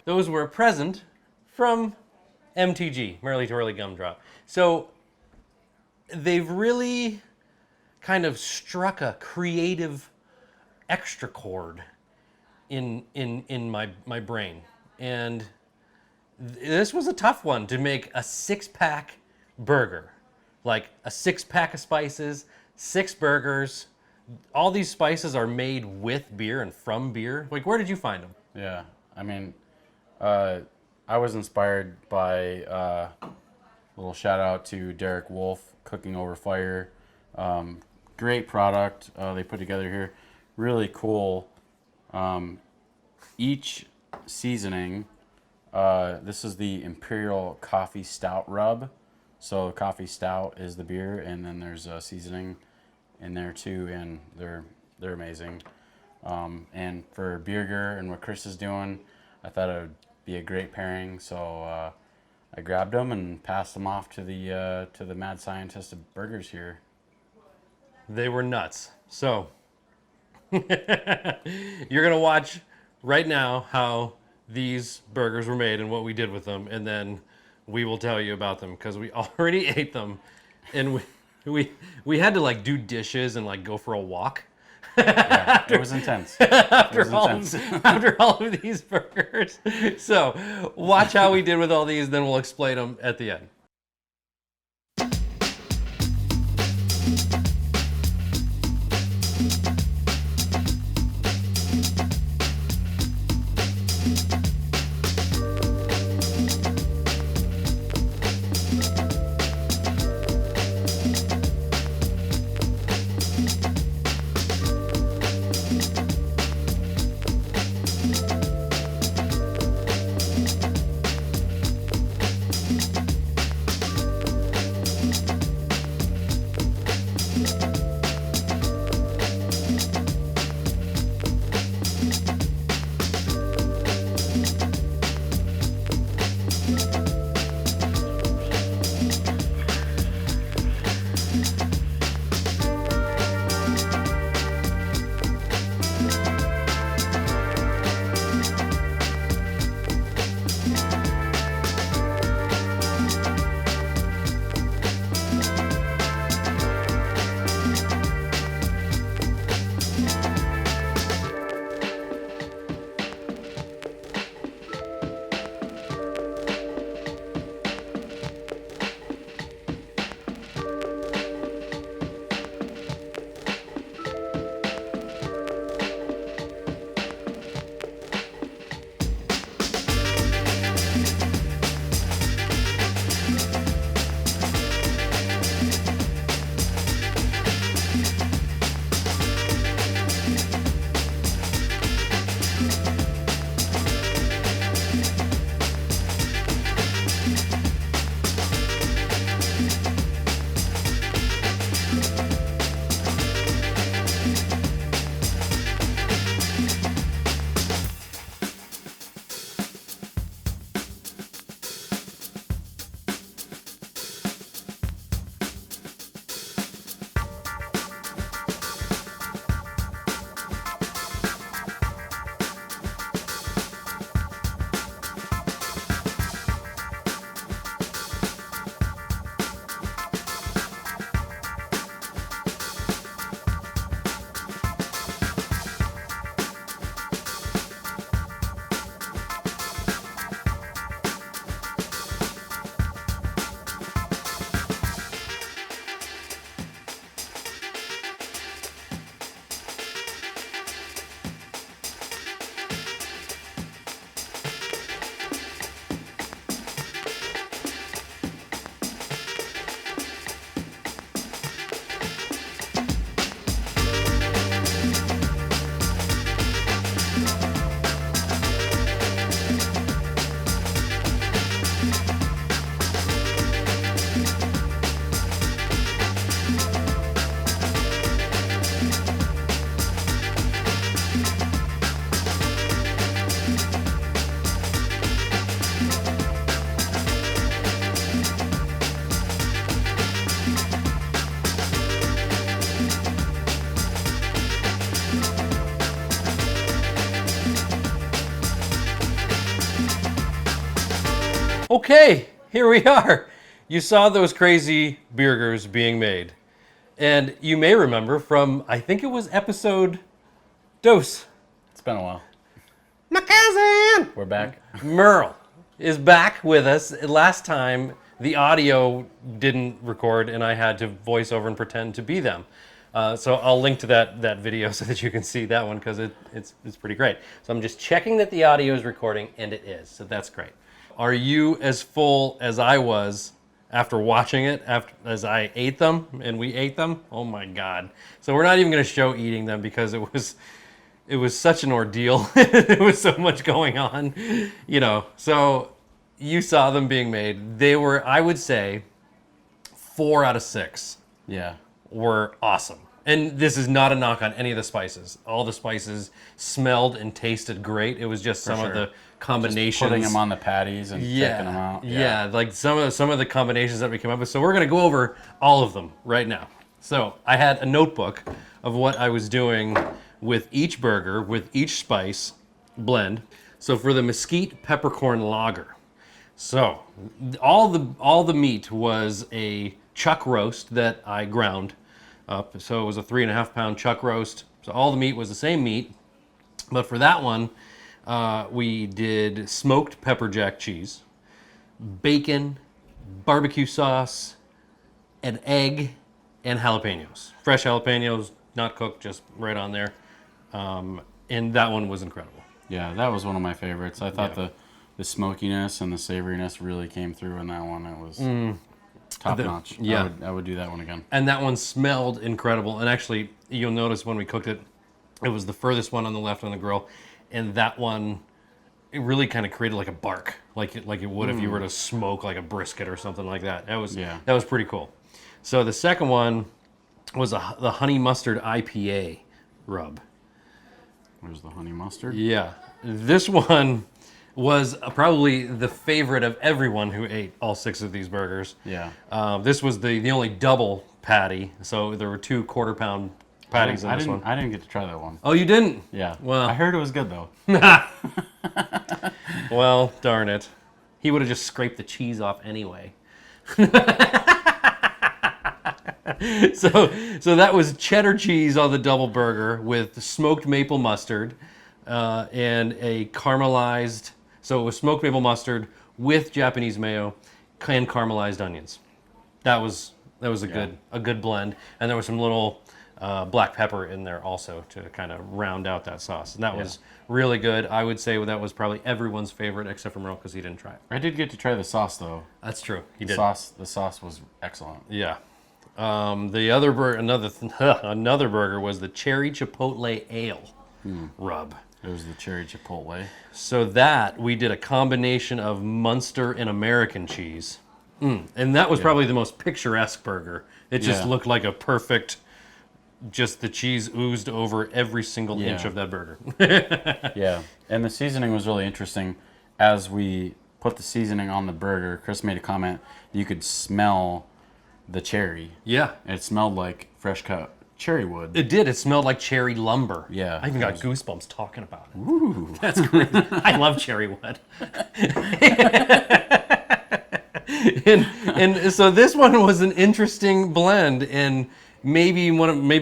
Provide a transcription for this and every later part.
Those were a present from MTG, Merrily Twirly Gumdrop. So they've really kind of struck a creative extra chord in my brain. And this was a tough one to make a 6-pack burger. Like a 6-pack of spices, 6 burgers. All these spices are made with beer and from beer. Like, where did you find them? Yeah, I mean, I was inspired by a little shout out to Derek Wolf, Cooking Over Fire. Great product they put together here. Really cool. Each seasoning, this is the Imperial Coffee Stout Rub. So coffee stout is the beer, and then there's a seasoning in there too, and they're amazing. And for Beerger and what Chris is doing, I thought it would be a great pairing. So I grabbed them and passed them off to the mad scientist of burgers here. They were nuts. So you're gonna watch right now how these burgers were made and what we did with them, and then we will tell you about them because we already ate them, and we had to like do dishes and like go for a walk. Yeah, it was intense. After all of these burgers. So watch how we did with all these, then we'll explain them at the end. Okay, here we are. You saw those crazy burgers being made. And you may remember from, I think it was episode Dos. It's been a while. My cousin! We're back. Murl is back with us. Last time, the audio didn't record, and I had to voice over and pretend to be them. So I'll link to that video so that you can see that one, because it's pretty great. So I'm just checking that the audio is recording, and it is. So that's great. Are you as full as I was after watching it, as I ate them, and we ate them? Oh my God. So we're not even going to show eating them, because it was such an ordeal. There was so much going on, So you saw them being made. They were, I would say, 4 out of 6. Yeah. Were awesome. And this is not a knock on any of the spices. All the spices smelled and tasted great. It was just some of the combinations. Just putting them on the patties and checking them out. Yeah, like some of the combinations that we came up with. So we're going to go over all of them right now. So I had a notebook of what I was doing with each burger, with each spice blend. So for the mesquite peppercorn lager. So all the meat was a chuck roast that I ground up. So it was a 3.5 pound chuck roast. So all the meat was the same meat. But for that one, we did smoked pepper jack cheese, bacon, barbecue sauce, an egg, and jalapenos. Fresh jalapenos, not cooked, just right on there. And that one was incredible. Yeah, that was one of my favorites. I thought the smokiness and the savoriness really came through in that one. It was top notch. Yeah. I would do that one again. And that one smelled incredible. And actually, you'll notice when we cooked it, it was the furthest one on the left on the grill. And that one, it really kind of created like a bark, like it would if you were to smoke like a brisket or something like that. That was pretty cool. So the second one was the honey mustard IPA rub. There's the honey mustard. Yeah. This one was probably the favorite of everyone who ate all 6 of these burgers. Yeah. This was the only double patty, so there were 2 quarter-pound patties in this one. I didn't get to try that one. Oh, you didn't? Yeah. Well, I heard it was good, though. Well, darn it. He would have just scraped the cheese off anyway. So that was cheddar cheese on the double burger with smoked maple mustard and a caramelized. So it was smoked maple mustard with Japanese mayo and caramelized onions. That was a good blend, and there was some little black pepper in there also to kind of round out that sauce. And that was really good. I would say that was probably everyone's favorite except for Merle, because he didn't try it. I did get to try the sauce, though. That's true. He did. The sauce was excellent. Yeah. The other another burger was the cherry Chipotle Ale Rub. It was the cherry Chipotle. So that we did a combination of Munster and American cheese. And that was probably the most picturesque burger. It just looked like a perfect, just the cheese oozed over every single inch of that burger. Yeah. And the seasoning was really interesting. As we put the seasoning on the burger, Chris made a comment, you could smell the cherry. Yeah. And it smelled like fresh cut cherry wood. It did. It smelled like cherry lumber. Yeah. I even got goosebumps talking about it. Ooh. That's great. I love cherry wood. and so this one was an interesting blend, and maybe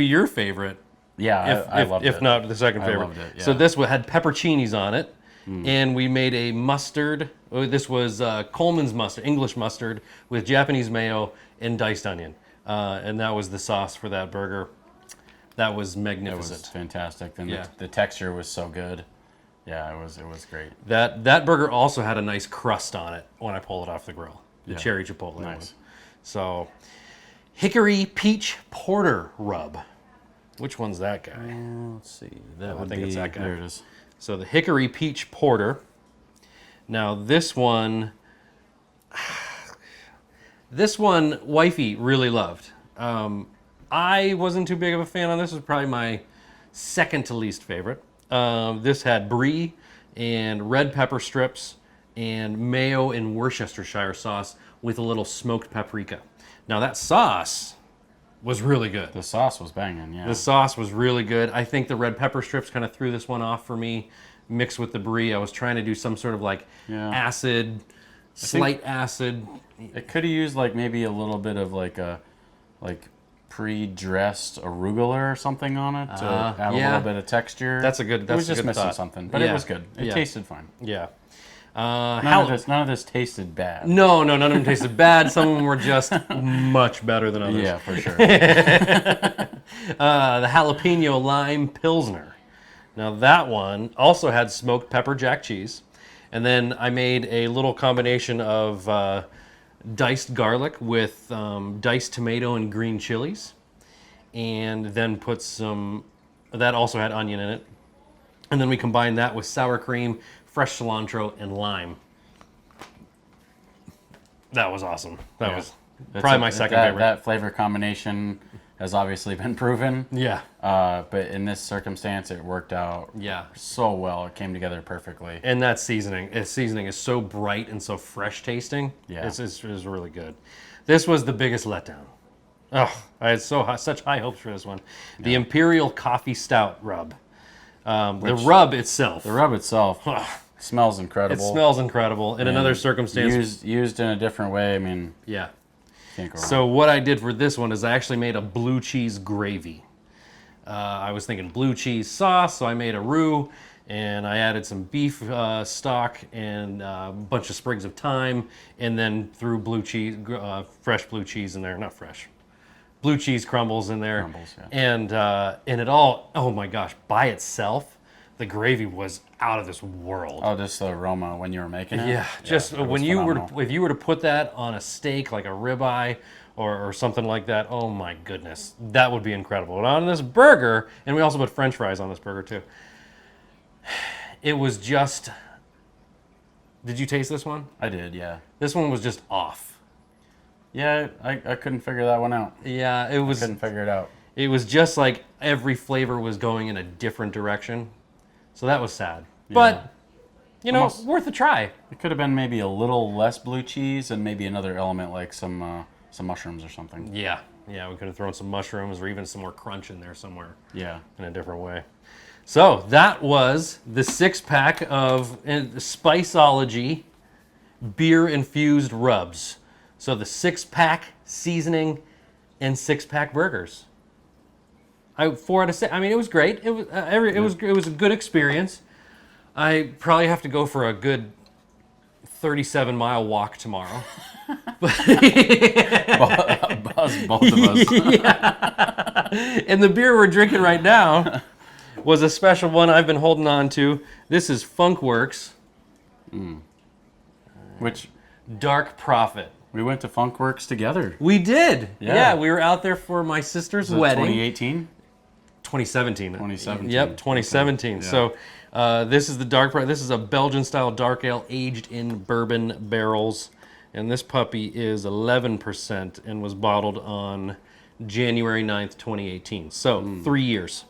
your favorite. Yeah, I loved it. If not the second favorite. I loved it, yeah. So this one had pepperoncinis on it, and we made a mustard. This was Coleman's mustard, English mustard, with Japanese mayo and diced onion. And that was the sauce for that burger. That was magnificent. It was fantastic. And the texture was so good. Yeah, it was great. That burger also had a nice crust on it when I pulled it off the grill. The cherry Chipotle one. So, Hickory Peach Porter Rub. Which one's that guy? Let's see. I think it's that guy. There it is. So the Hickory Peach Porter. Now this one, wifey really loved. I wasn't too big of a fan on this. It was probably my second to least favorite. This had brie and red pepper strips and mayo and Worcestershire sauce with a little smoked paprika. Now that sauce was really good. The sauce was banging, yeah. The sauce was really good. I think the red pepper strips kind of threw this one off for me, mixed with the brie. I was trying to do some sort of like acid slight acid. It could have used like maybe a little bit of like a pre-dressed arugula or something on it to have a little bit of texture. That's a good. That's it was just a good missing thought. something, but it was good. It tasted fine. Yeah. None of this tasted bad. No, none of them tasted bad. Some of them were just much better than others. Yeah, for sure. The jalapeno lime Pilsner. Now that one also had smoked pepper jack cheese. And then I made a little combination of diced garlic with diced tomato and green chilies. And then put that also had onion in it. And then we combined that with sour cream, fresh cilantro, and lime. That was awesome. That was probably my second favorite. That flavor combination has obviously been proven. Yeah. But in this circumstance, it worked out so well. It came together perfectly. And that seasoning is so bright and so fresh tasting. Yeah. It's really good. This was the biggest letdown. Oh, I had such high hopes for this one. The Imperial Coffee Stout Rub. The rub itself smells incredible. It smells incredible. In another circumstance, used in a different way. I mean, yeah. Can't go wrong. So what I did for this one is I actually made a blue cheese gravy. I was thinking blue cheese sauce, so I made a roux, and I added some beef stock and a bunch of sprigs of thyme, and then threw fresh blue cheese in there. Not fresh. Blue cheese crumbles in there. And it all, oh my gosh, by itself, the gravy was out of this world. Oh, just the aroma when you were making it? Yeah, just when if you were to put that on a steak, like a ribeye or something like that, oh my goodness, that would be incredible. And on this burger, and we also put French fries on this burger too, it was just, did you taste this one? I did, yeah. This one was just off. Yeah, I couldn't figure that one out. Yeah, I couldn't figure it out. It was just like every flavor was going in a different direction. So that was sad. Yeah. But, worth a try. It could have been maybe a little less blue cheese and maybe another element like some mushrooms or something. Yeah, we could have thrown some mushrooms or even some more crunch in there somewhere. Yeah. In a different way. So that was the 6-pack of Spiceology Beer Infused Rubs. So the 6-pack seasoning and 6-pack burgers. 4 out of 6. I mean, it was great. It was it was a good experience. I probably have to go for a good 37-mile walk tomorrow. Both of us. Yeah. And the beer we're drinking right now was a special one I've been holding on to. This is Funkwerks. Which? Dark Prophet. We went to Funkwerks together. We did. Yeah, we were out there for my sister's wedding. 2018? 2017. 2017. Yep, 2017. Okay. Yeah. So this is the Dark Prophet. This is a Belgian-style dark ale aged in bourbon barrels. And this puppy is 11% and was bottled on January 9th, 2018. So 3 years.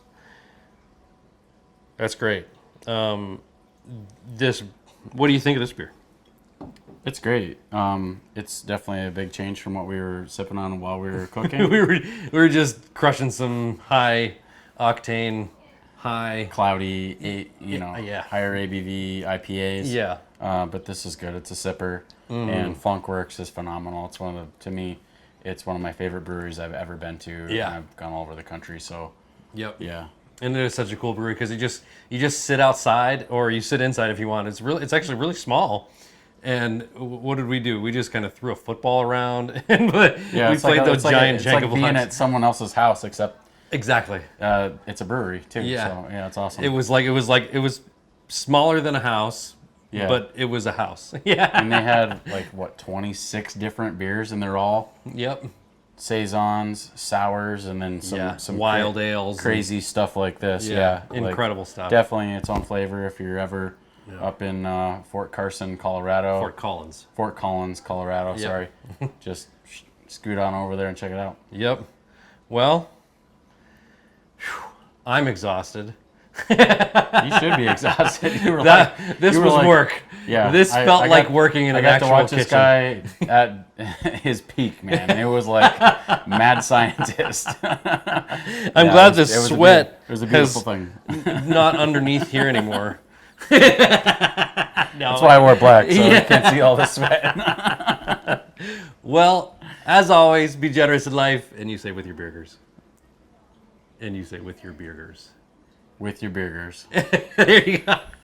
That's great. What do you think of this beer? It's great. It's definitely a big change from what we were sipping on while we were cooking. we were just crushing some high octane, high cloudy, higher ABV IPAs. Yeah. But this is good. It's a sipper, and Funkwerks is phenomenal. It's to me, it's one of my favorite breweries I've ever been to. Yeah. And I've gone all over the country. So. Yep. Yeah. And it is such a cool brewery because you just sit outside or you sit inside if you want. It's actually really small. And what did we do? We just kind of threw a football around and we played those giant Jenga blocks. It's like being at someone else's house, except exactly. It's a brewery too. Yeah. So yeah, it's awesome. It was smaller than a house. Yeah. But it was a house. Yeah. And they had 26 different beers, and they're all saisons, sours, and then some wild ales, crazy stuff like this. Yeah. Incredible stuff. Definitely its own flavor if you're ever. Up in Fort Carson, Colorado. Fort Collins, Colorado. Yep. Sorry. Just scoot on over there and check it out. Yep. Well, I'm exhausted. You should be exhausted. This was work. Yeah. This felt like working in an actual kitchen. I got to watch this guy at his peak, man. It was like mad scientist. I'm glad the sweat it was a beautiful thing. Not underneath here anymore. That's why I wore black, so you can't see all the sweat. Well, as always, be generous in life, and you say with your burgers. And you say with your burgers. With your burgers. There you go.